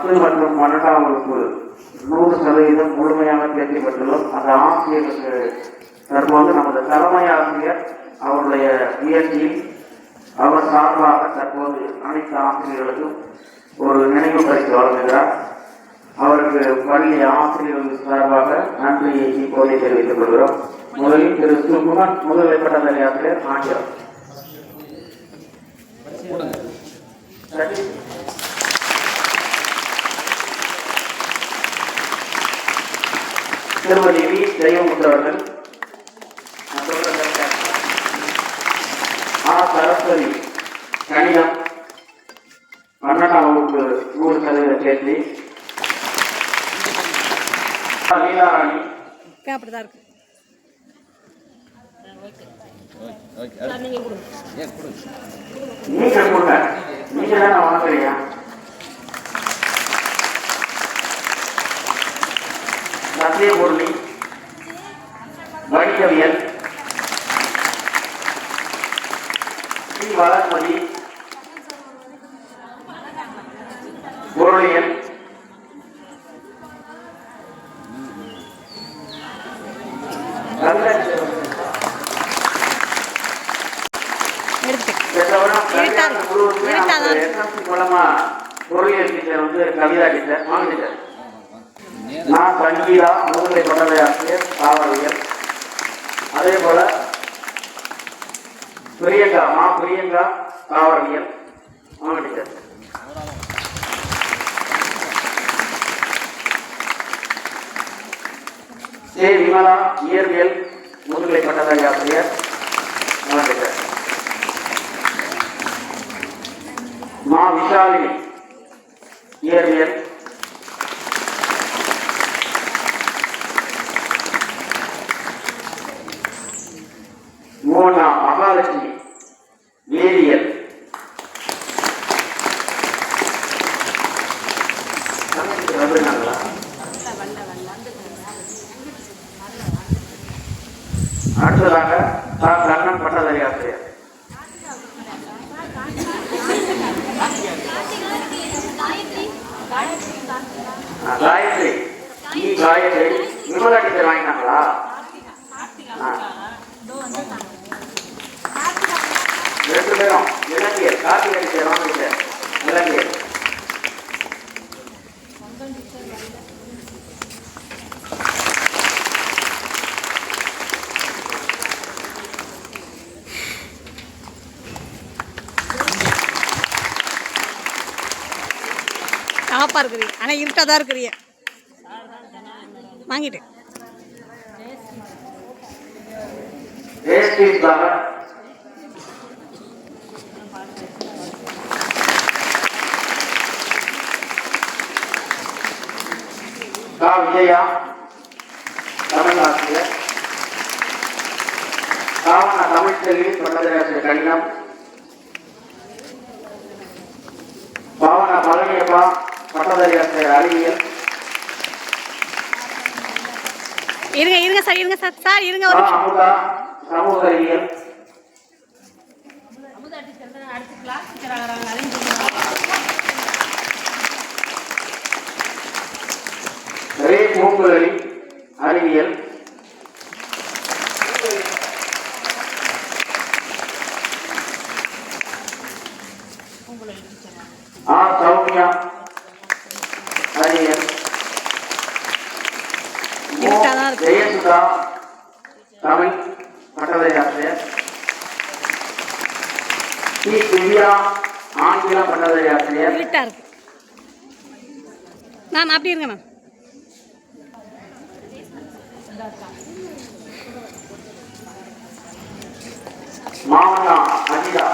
10 மற்றும் 12ஆம் வகுப்பு 100% முழுமையாக தேர்ச்சி பெற்றுள்ளோம். அந்த ஆசிரியருக்கு தற்போது நமது தலைமை ஆசிரியர் அவருடைய முயற்சியில் அவர் சார்பாக தற்போது அனைத்து ஆசிரியர்களுக்கும் ஒரு நினைவு பரிசு வழங்குகிறார். அவருக்கு பள்ளி ஆசிரியர்கள் சார்பாக நன்றியை இப்போதை தெரிவித்துக் கொள்கிறோம். முதலில் திரு சுகுமார் முதுகலை பட்டதாரி ஆசிரியர் ஆங்கிலம். திருமதி வி ஜெயமுத்து அவர்கள், சரஸ்வதி கணிதம் 12ஆம் வகுப்பு 100% தேர்ச்சி. லீலாராணி நீங்க கொடுங்க, நீங்க தானே வாங்குறீங்க. சத்தியபூர்ணி வணிகவியல். ஸ்ரீ வளர்மதி பொருளியல். மூலமா பொருளியல் டீச்சர் வந்து கவிதா டீச்சர் வாங்கிட்டார். நான் சங்கீதா முதுகலை பட்டதாரி ஆசிரியர் தாவரவியல். அதே போல பிரியங்கா தாவரவியல் வாங்கிட்டார். சே விமலா இயற்பியல் முதுகலை பட்டதாரி ஆசிரியர் வாங்கிட்டார். மா விஷாலினி இயற்பியல். மோனா மகாலட்சுமி வேதியியல். அடுத்ததாக கண்ணன் பட்டதாரி ஆசிரியர். காயத்ரி விமலா டீச்சர் வாங்கினாங்களா? ரெண்டு பேரும் இலங்கையர். கார்த்திகை டீச்சர் வாங்கிட்டு இலங்கையர். டாப்பா இருக்கிறீங்க, ஆனால் இருட்டாக தான் இருக்கிறீங்க. வாங்கிட்டு விஜயா தமிழாசிரியர். காவன தமிழ்ச்செல்வி பட்டதாரி ஆசிரியர் கணிதம். பாவன பழனியப்பா பட்டதாரி ஆசிரியர் அறிவியல். இருங்க சார் இருங்க. அமுதா சமூக அறிவியல். ரே பூங்குழலி அறிவியல். சௌமியா அறிவியல். ஜெயசுதா தமிழ் பட்டதாரி ஆசிரியர். டி திவ்யா ஆங்கிலம் பட்டதாரி ஆசிரியர். மேம் அப்படி இருங்க மேம். மாவனா அஜிதா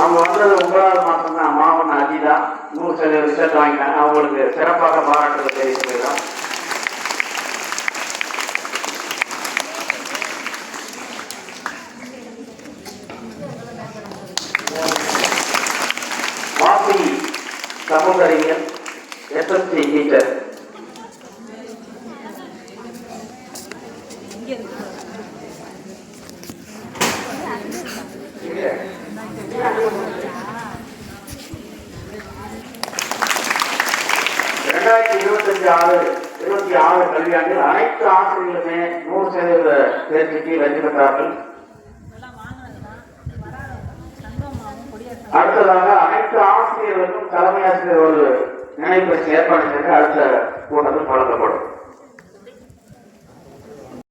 அவங்க வந்தது 9வது மாதம் தான். மாவனா அஜிதா 100% ரிசல்ட் வாங்கிட்டாங்க. அவங்களுக்கு சிறப்பாக பாராட்டுகள் தெரிவித்துக்கிறோம். வாசி சமூக அறிவியல் SSC டீச்சர். 2025-26 கல்வியாண்டில் அனைத்து ஆசிரியர்களுமே 100% தேர்ச்சிக்கு வெற்றி பெற்றார்கள். அடுத்ததாக அனைத்து ஆசிரியர்களுக்கும் தலைமை ஆசிரியர் ஒரு நினைவு ஏற்பாடு செய்து அடுத்த கூட்டத்தில் வழங்கப்படும்.